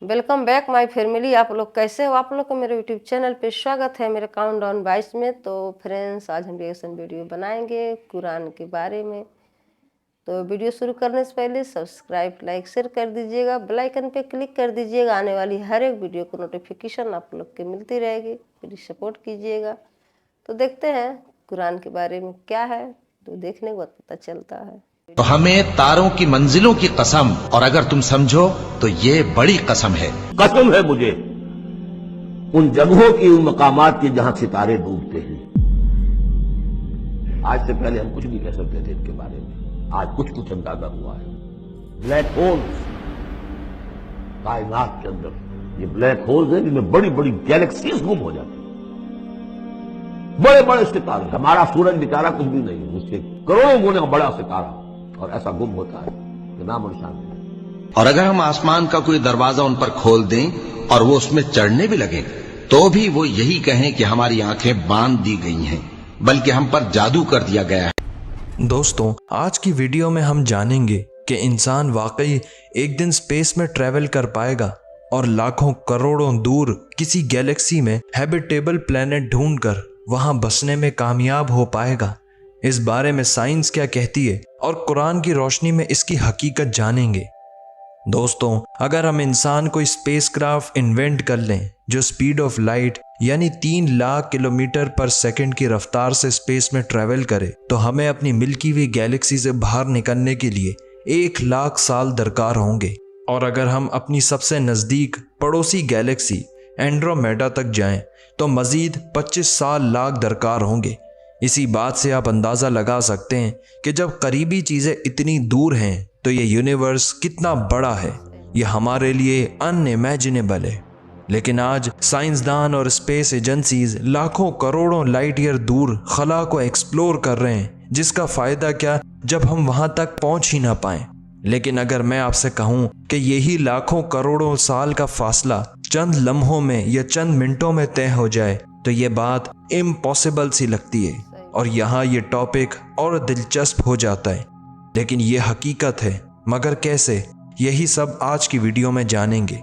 Welcome back my family. आप लोग कैसे हो? आप लोग को मेरे यूट्यूब चैनल पे स्वागत है मेरे काउंटडाउन 22 में। तो फ्रेंड्स, आज हम रिएक्शन वीडियो बनाएंगे कुरान के बारे में। तो वीडियो शुरू करने से पहले सब्सक्राइब, लाइक, शेयर कर दीजिएगा, बेल आइकन पे क्लिक कर दीजिएगा। आने वाली हर एक वीडियो को नोटिफिकेशन आप लोग के मिलती रहेगी। प्लीज सपोर्ट कीजिएगा। तो देखते हैं कुरान के बारे में क्या है, तो देखने के बाद पता चलता है। तो हमें तारों की मंजिलों की कसम, और अगर तुम समझो तो ये बड़ी कसम है। कसम है मुझे उन जगहों की, उन मकामात की जहां सितारे डूबते हैं। आज से पहले हम कुछ नहीं कह सकते थे इनके बारे में, आज कुछ कुछ अंदाजा हुआ है। ब्लैक होल्स कायनात के अंदर, ये ब्लैक होल्स है जिनमें बड़ी बड़ी गैलेक्सीज गुम हो जाती हैं। बड़े बड़े सितारे, हमारा सूरज बेचारा कुछ भी नहीं है, उससे करोड़ों गुना बड़ा सितारा, और ऐसा गुम होता है कि नाम और निशान नहीं। और अगर हम आसमान का कोई दरवाजा उन पर खोल दें और वो उसमें चढ़ने भी लगे, तो भी वो यही कहें कि हमारी आंखें बांध दी गई हैं, बल्कि हम पर जादू कर दिया गया है। दोस्तों, आज की वीडियो में हम जानेंगे कि इंसान वाकई एक दिन स्पेस में ट्रैवल कर पाएगा और लाखों करोड़ों दूर किसी गैलेक्सी में हैबिटेबल प्लेनेट ढूंढकर वहां बसने में कामयाब हो पाएगा। इस बारे में साइंस क्या कहती है और कुरान की रोशनी में इसकी हकीकत जानेंगे। दोस्तों, अगर हम इंसान कोई स्पेसक्राफ्ट इन्वेंट कर लें जो स्पीड ऑफ लाइट यानी 3 लाख किलोमीटर पर सेकंड की रफ्तार से स्पेस में ट्रैवल करे, तो हमें अपनी मिल्की वे गैलेक्सी से बाहर निकलने के लिए 1 लाख साल दरकार होंगे। और अगर हम अपनी सबसे नज़दीक पड़ोसी गैलेक्सी एंड्रोमेडा तक जाएं, तो मज़ीद 25 साल लाख दरकार होंगे। इसी बात से आप अंदाज़ा लगा सकते हैं कि जब करीबी चीज़ें इतनी दूर हैं तो ये यूनिवर्स कितना बड़ा है। ये हमारे लिए अनइमेजिनेबल है। लेकिन आज साइंसदान और स्पेस एजेंसीज लाखों करोड़ों लाइट ईयर दूर खला को एक्सप्लोर कर रहे हैं, जिसका फ़ायदा क्या जब हम वहाँ तक पहुँच ही ना पाएं। लेकिन अगर मैं आपसे कहूँ कि यही लाखों करोड़ों साल का फासला चंद लम्हों में या चंद मिनटों में तय हो जाए, तो ये बात इम्पॉसिबल सी लगती है। और यहाँ ये टॉपिक और दिलचस्प हो जाता है। लेकिन ये हकीकत है, मगर कैसे, यही सब आज की वीडियो में जानेंगे।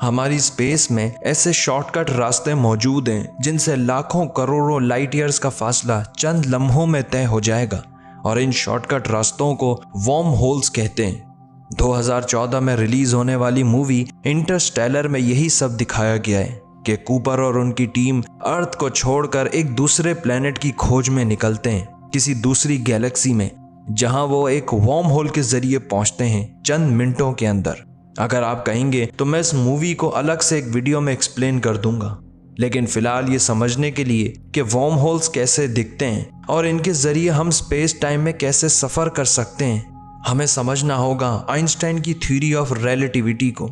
हमारी स्पेस में ऐसे शॉर्टकट रास्ते मौजूद हैं जिनसे लाखों करोड़ों लाइट ईयर्स का फासला चंद लम्हों में तय हो जाएगा, और इन शॉर्टकट रास्तों को वर्म होल्स कहते हैं। 2014 में रिलीज होने वाली मूवी इंटरस्टेलर में यही सब दिखाया गया है कि कूपर और उनकी टीम अर्थ को छोड़कर एक दूसरे प्लेनेट की खोज में निकलते हैं, किसी दूसरी गैलेक्सी में, जहां वो एक वर्म होल के जरिए पहुंचते हैं चंद मिनटों के अंदर। अगर आप कहेंगे तो मैं इस मूवी को अलग से एक वीडियो में एक्सप्लेन कर दूंगा, लेकिन फिलहाल ये समझने के लिए कि वर्म होल्स कैसे दिखते हैं और इनके जरिए हम स्पेस टाइम में कैसे सफ़र कर सकते हैं, हमें समझना होगा आइंस्टाइन की थ्योरी ऑफ रिलेटिविटी को।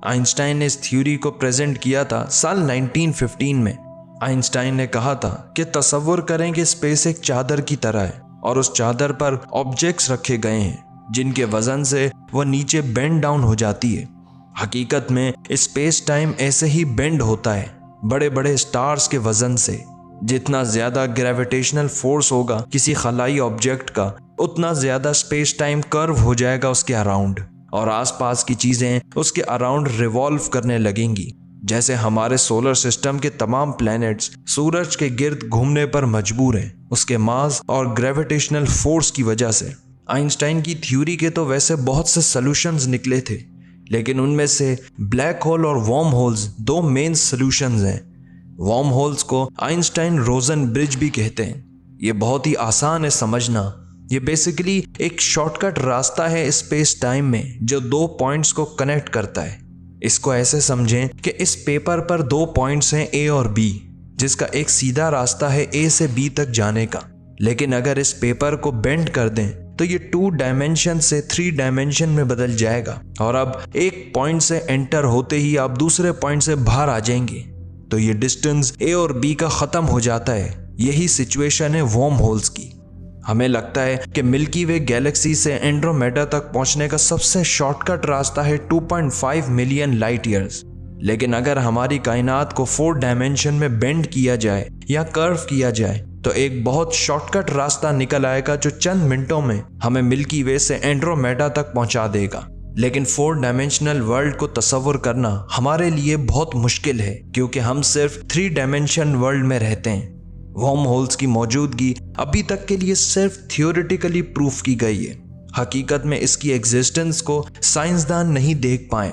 आइंस्टाइन ने इस थ्योरी को प्रेजेंट किया था साल 1915 में। आइंस्टाइन ने कहा था कि तसव्वुर करें कि स्पेस एक चादर की तरह है और उस चादर पर ऑब्जेक्ट्स रखे गए हैं जिनके वजन से वह नीचे बेंड डाउन हो जाती है। हकीकत में स्पेस टाइम ऐसे ही बेंड होता है, बड़े बड़े स्टार्स के वजन से। जितना ज्यादा ग्रेविटेशनल फोर्स होगा किसी खलाई ऑब्जेक्ट का, उतना ज्यादा स्पेस टाइम कर्व हो जाएगा उसके अराउंड, और आसपास की चीजें उसके अराउंड रिवॉल्व करने लगेंगी। जैसे हमारे सोलर सिस्टम के तमाम प्लैनेट्स सूरज के गिर्द घूमने पर मजबूर हैं, उसके मास और ग्रेविटेशनल फोर्स की वजह से। आइंस्टाइन की थ्योरी के तो वैसे बहुत से सॉल्यूशंस निकले थे, लेकिन उनमें से ब्लैक होल और वर्म होल्स 2 मेन सॉल्यूशंस हैं। वर्म होल्स को आइंस्टाइन रोजन ब्रिज भी कहते हैं। ये बहुत ही आसान है समझना। ये बेसिकली एक शॉर्टकट रास्ता है स्पेस टाइम में जो 2 पॉइंट्स को कनेक्ट करता है। इसको ऐसे समझें कि इस पेपर पर 2 पॉइंट्स हैं A और B, जिसका एक सीधा रास्ता है A से B तक जाने का। लेकिन अगर इस पेपर को बेंड कर दें तो ये 2 डायमेंशन से 3 डायमेंशन में बदल जाएगा, और अब एक पॉइंट से एंटर होते ही आप दूसरे पॉइंट से बाहर आ जाएंगे, तो ये डिस्टेंस A और B का ख़त्म हो जाता है। यही सिचुएशन है वर्म होल्स की। हमें लगता है कि मिल्की वे गैलेक्सी से एंड्रोमेडा तक पहुंचने का सबसे शॉर्टकट रास्ता है 2.5 मिलियन लाइट ईयर्स। लेकिन अगर हमारी कायनात को 4 डायमेंशन में बेंड किया जाए या कर्व किया जाए, तो एक बहुत शॉर्टकट रास्ता निकल आएगा जो चंद मिनटों में हमें मिल्की वे से एंड्रोमेडा तक पहुंचा देगा। लेकिन 4 डायमेंशनल वर्ल्ड को तस्वुर करना हमारे लिए बहुत मुश्किल है, क्योंकि हम सिर्फ 3 डायमेंशन वर्ल्ड में रहते हैं। वर्म होल्स की मौजूदगी अभी तक के लिए सिर्फ थियोरेटिकली प्रूफ की गई है। हकीकत में इसकी एग्जिस्टेंस को साइंसदान नहीं देख पाए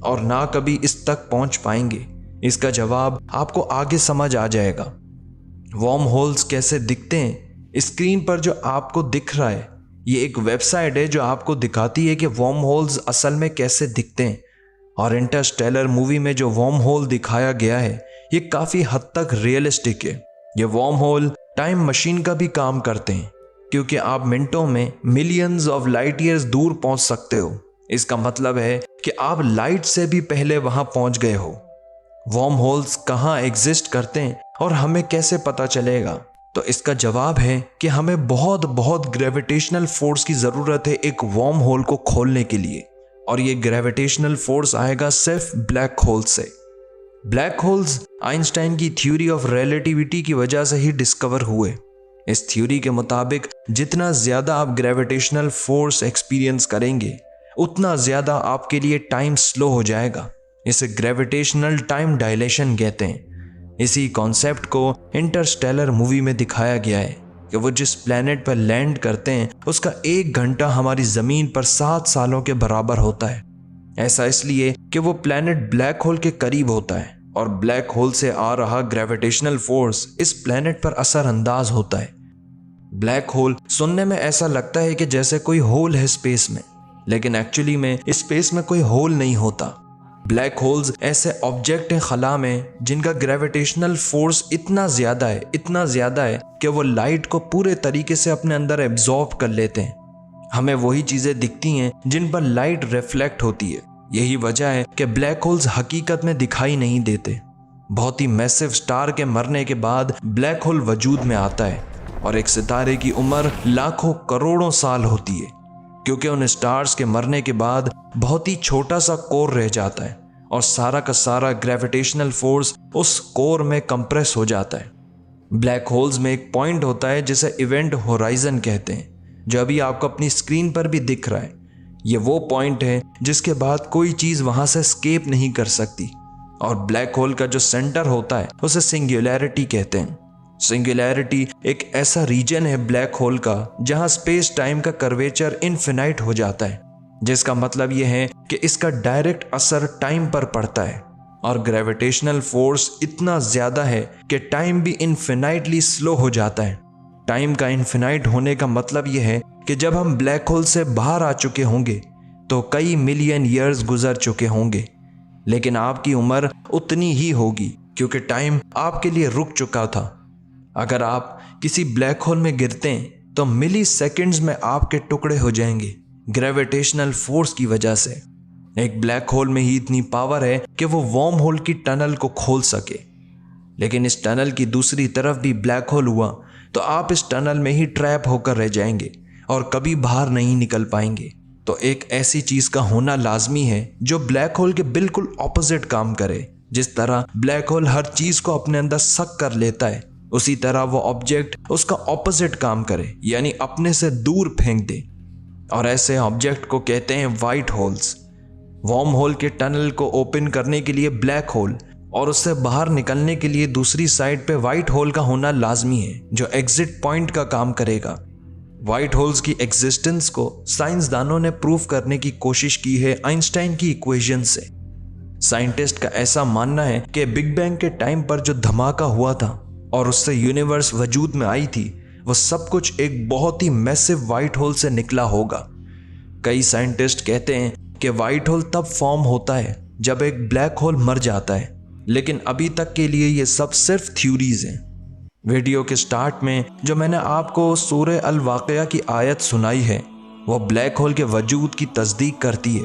और ना कभी इस तक पहुंच पाएंगे। इसका जवाब आपको आगे समझ आ जाएगा। वर्म होल्स कैसे दिखते हैं? स्क्रीन पर जो आपको दिख रहा है ये एक वेबसाइट है जो आपको दिखाती है कि वर्म होल्स असल में कैसे दिखते हैं। और इंटरस्टेलर मूवी में जो वर्म होल दिखाया गया है ये काफ़ी हद तक रियलिस्टिक है। ये वर्म होल टाइम मशीन का भी काम करते हैं, क्योंकि आप मिनटों में मिलियंस ऑफ लाइट ईयर्स दूर पहुंच सकते हो। इसका मतलब है कि आप लाइट से भी पहले वहां पहुंच गए हो। वर्म होल्स कहाँ एग्जिस्ट करते हैं और हमें कैसे पता चलेगा? तो इसका जवाब है कि हमें बहुत ग्रेविटेशनल फोर्स की ज़रूरत है एक वर्म होल को खोलने के लिए, और ये ग्रेविटेशनल फोर्स आएगा सिर्फ ब्लैक होल से। ब्लैक होल्स आइंस्टाइन की थ्योरी ऑफ रिलेटिविटी की वजह से ही डिस्कवर हुए। इस थ्योरी के मुताबिक जितना ज़्यादा आप ग्रेविटेशनल फोर्स एक्सपीरियंस करेंगे उतना ज़्यादा आपके लिए टाइम स्लो हो जाएगा। इसे ग्रेविटेशनल टाइम डायलेशन कहते हैं। इसी कॉन्सेप्ट को इंटरस्टेलर मूवी में दिखाया गया है कि वो जिस प्लेनेट पर लैंड करते हैं उसका 1 घंटा हमारी ज़मीन पर 7 सालों के बराबर होता है। ऐसा इसलिए कि वो प्लेनेट ब्लैक होल के करीब होता है और ब्लैक होल से आ रहा ग्रेविटेशनल फोर्स इस प्लेनेट पर असरअंदाज होता है। ब्लैक होल सुनने में ऐसा लगता है कि जैसे कोई होल है स्पेस में, लेकिन एक्चुअली में स्पेस में कोई होल नहीं होता। ब्लैक होल्स ऐसे ऑब्जेक्ट हैं खला में जिनका ग्रेविटेशनल फोर्स इतना ज़्यादा है कि वो लाइट को पूरे तरीके से अपने अंदर एब्जॉर्ब कर लेते हैं। हमें वही चीज़ें दिखती हैं जिन पर लाइट रिफ्लेक्ट होती है। यही वजह है कि ब्लैक होल्स हकीकत में दिखाई नहीं देते। बहुत ही मैसिव स्टार के मरने के बाद ब्लैक होल वजूद में आता है और एक सितारे की उम्र लाखों करोड़ों साल होती है, क्योंकि उन स्टार्स के मरने के बाद बहुत ही छोटा सा कोर रह जाता है और सारा का सारा ग्रेविटेशनल फोर्स उस कोर में कंप्रेस हो जाता है। ब्लैक होल्स में एक पॉइंट होता है जिसे इवेंट होराइजन कहते हैं, जो अभी आपको अपनी स्क्रीन पर भी दिख रहा है। ये वो पॉइंट है जिसके बाद कोई चीज़ वहाँ से एस्केप नहीं कर सकती। और ब्लैक होल का जो सेंटर होता है उसे सिंगुलैरिटी कहते हैं। सिंगुलैरिटी एक ऐसा रीजन है ब्लैक होल का जहां स्पेस टाइम का कर्वेचर इनफिनाइट हो जाता है, जिसका मतलब यह है कि इसका डायरेक्ट असर टाइम पर पड़ता है और ग्रेविटेशनल फोर्स इतना ज़्यादा है कि टाइम भी इनफिनाइटली स्लो हो जाता है। टाइम का इनफिनाइट होने का मतलब यह है कि जब हम ब्लैक होल से बाहर आ चुके होंगे तो कई मिलियन ईयर्स गुजर चुके होंगे, लेकिन आपकी उम्र उतनी ही होगी क्योंकि टाइम आपके लिए रुक चुका था। अगर आप किसी ब्लैक होल में गिरते हैं तो मिली सेकेंड्स में आपके टुकड़े हो जाएंगे ग्रेविटेशनल फोर्स की वजह से। एक ब्लैक होल में ही इतनी पावर है कि वो वर्म होल की टनल को खोल सके, लेकिन इस टनल की दूसरी तरफ भी ब्लैक होल हुआ तो आप इस टनल में ही ट्रैप होकर रह जाएंगे और कभी बाहर नहीं निकल पाएंगे। तो एक ऐसी चीज़ का होना लाजमी है जो ब्लैक होल के बिल्कुल ऑपोजिट काम करे। जिस तरह ब्लैक होल हर चीज़ को अपने अंदर सक कर लेता है, उसी तरह वो ऑब्जेक्ट उसका ऑपोजिट काम करे, यानी अपने से दूर फेंक दे। और ऐसे ऑब्जेक्ट को कहते हैं वाइट होल्स। वर्म होल के टनल को ओपन करने के लिए ब्लैक होल और उससे बाहर निकलने के लिए दूसरी साइड पे वाइट होल का होना लाजमी है, जो एग्जिट पॉइंट का काम करेगा। वाइट होल्स की एग्जिस्टेंस को साइंसदानों ने प्रूव करने की कोशिश की है आइंस्टाइन की इक्वेशन से। साइंटिस्ट का ऐसा मानना है कि बिग बैंग के टाइम पर जो धमाका हुआ था और उससे यूनिवर्स वजूद में आई थी, वो सब कुछ एक बहुत ही मैसिव वाइट होल से निकला होगा। कई साइंटिस्ट कहते हैं कि वाइट होल तब फॉर्म होता है जब एक ब्लैक होल मर जाता है, लेकिन अभी तक के लिए ये सब सिर्फ थ्योरीज हैं। वीडियो के स्टार्ट में जो मैंने आपको सूरह अल वाक़िया की आयत सुनाई है वो ब्लैक होल के वजूद की तस्दीक करती है,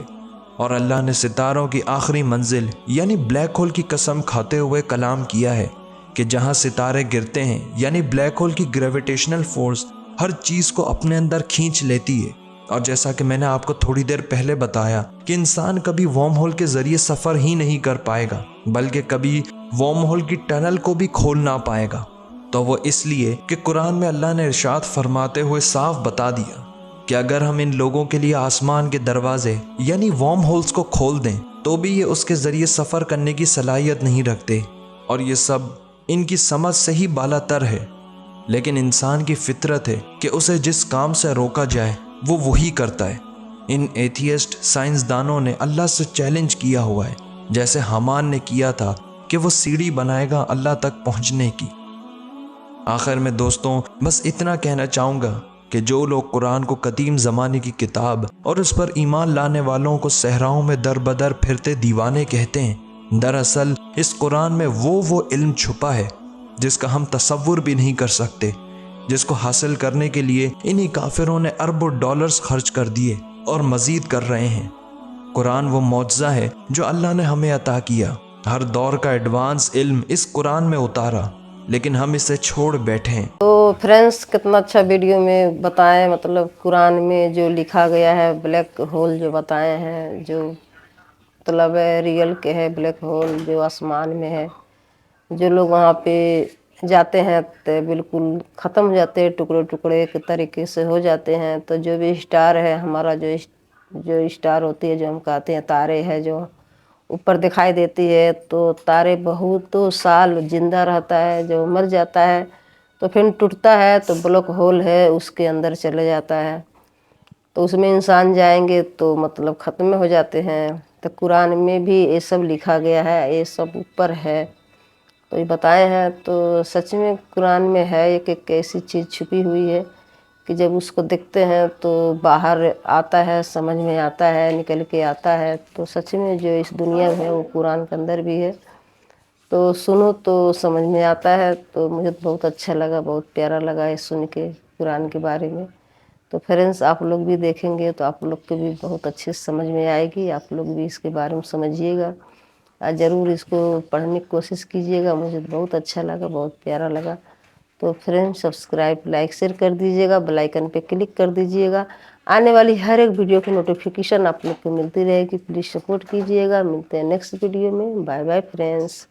और अल्लाह ने सितारों की आखिरी मंजिल यानी ब्लैक होल की कसम खाते हुए कलाम किया है कि जहां सितारे गिरते हैं यानी ब्लैक होल की ग्रेविटेशनल फोर्स हर चीज़ को अपने अंदर खींच लेती है। और जैसा कि मैंने आपको थोड़ी देर पहले बताया कि इंसान कभी वर्म होल के ज़रिए सफ़र ही नहीं कर पाएगा, बल्कि कभी वर्म होल की टनल को भी खोल ना पाएगा। तो वो इसलिए कि कुरान में अल्लाह ने इरशाद फरमाते हुए साफ बता दिया कि अगर हम इन लोगों के लिए आसमान के दरवाजे यानी वॉर्म होल्स को खोल दें तो भी ये उसके ज़रिए सफ़र करने की सलाहियत नहीं रखते, और ये सब इनकी समझ से ही बालातर है। लेकिन इंसान की फितरत है कि उसे जिस काम से रोका जाए वो वही करता है। इन एथियस्ट साइंसदानों ने अल्लाह से चैलेंज किया हुआ है, जैसे हमान ने किया था कि वो सीढ़ी बनाएगा अल्लाह तक पहुंचने की। आखिर में दोस्तों बस इतना कहना चाहूँगा कि जो लोग कुरान को कदीम ज़माने की किताब और उस पर ईमान लाने वालों को सहराओं में दर बदर फिरते दीवाने कहते हैं, दरअसल इस कुरान में वो इल्म छुपा है जिसका हम तसव्वुर भी नहीं कर सकते, जिसको हासिल करने के लिए इन्हीं काफिरों ने अरबों डॉलर्स खर्च कर दिए और मज़ीद कर रहे हैं। कुरान वो मौजज़ा है जो अल्लाह ने हमें अता किया। हर दौर का एडवांस इल्म इस कुरान में उतारा, लेकिन हम इसे छोड़ बैठे हैं। तो फ्रेंड्स कितना अच्छा वीडियो में बताएं, मतलब कुरान में जो लिखा गया है, ब्लैक होल जो बताए हैं, जो मतलब रियल के है ब्लैक होल जो आसमान में है, जो लोग वहाँ पे जाते हैं तो बिल्कुल ख़त्म हो जाते हैं, टुकड़े टुकड़े के तरीके से हो जाते हैं। तो जो भी स्टार है हमारा, जो स्टार होती है, जो हम कहते हैं तारे हैं, जो ऊपर दिखाई देती है, तो तारे बहुत साल जिंदा रहता है, जो मर जाता है तो फिर टूटता है तो ब्लैक होल है उसके अंदर चले जाता है, तो उसमें इंसान जाएंगे तो मतलब ख़त्म हो जाते हैं। तो कुरान में भी ये सब लिखा गया है, ये सब ऊपर है तो ये बताए हैं। तो सच में कुरान में है एक ऐसी चीज़ छुपी हुई है कि जब उसको देखते हैं तो बाहर आता है, समझ में आता है, निकल के आता है। तो सच में जो इस दुनिया में है वो कुरान के अंदर भी है, तो सुनो तो समझ में आता है। तो मुझे तो बहुत अच्छा लगा, बहुत प्यारा लगा ये सुन के कुरान के बारे में। तो फ्रेंड्स आप लोग भी देखेंगे तो आप लोग को भी बहुत अच्छे से समझ में आएगी, आप लोग भी इसके बारे में समझिएगा और ज़रूर इसको पढ़ने की कोशिश कीजिएगा। मुझे तो बहुत अच्छा लगा, बहुत प्यारा लगा। तो फ्रेंड्स सब्सक्राइब, लाइक, शेयर कर दीजिएगा, बेल आइकन पे क्लिक कर दीजिएगा। आने वाली हर एक वीडियो की नोटिफिकेशन आप लोग को मिलती रहेगी। प्लीज़ सपोर्ट कीजिएगा। मिलते हैं नेक्स्ट वीडियो में। Bye bye friends.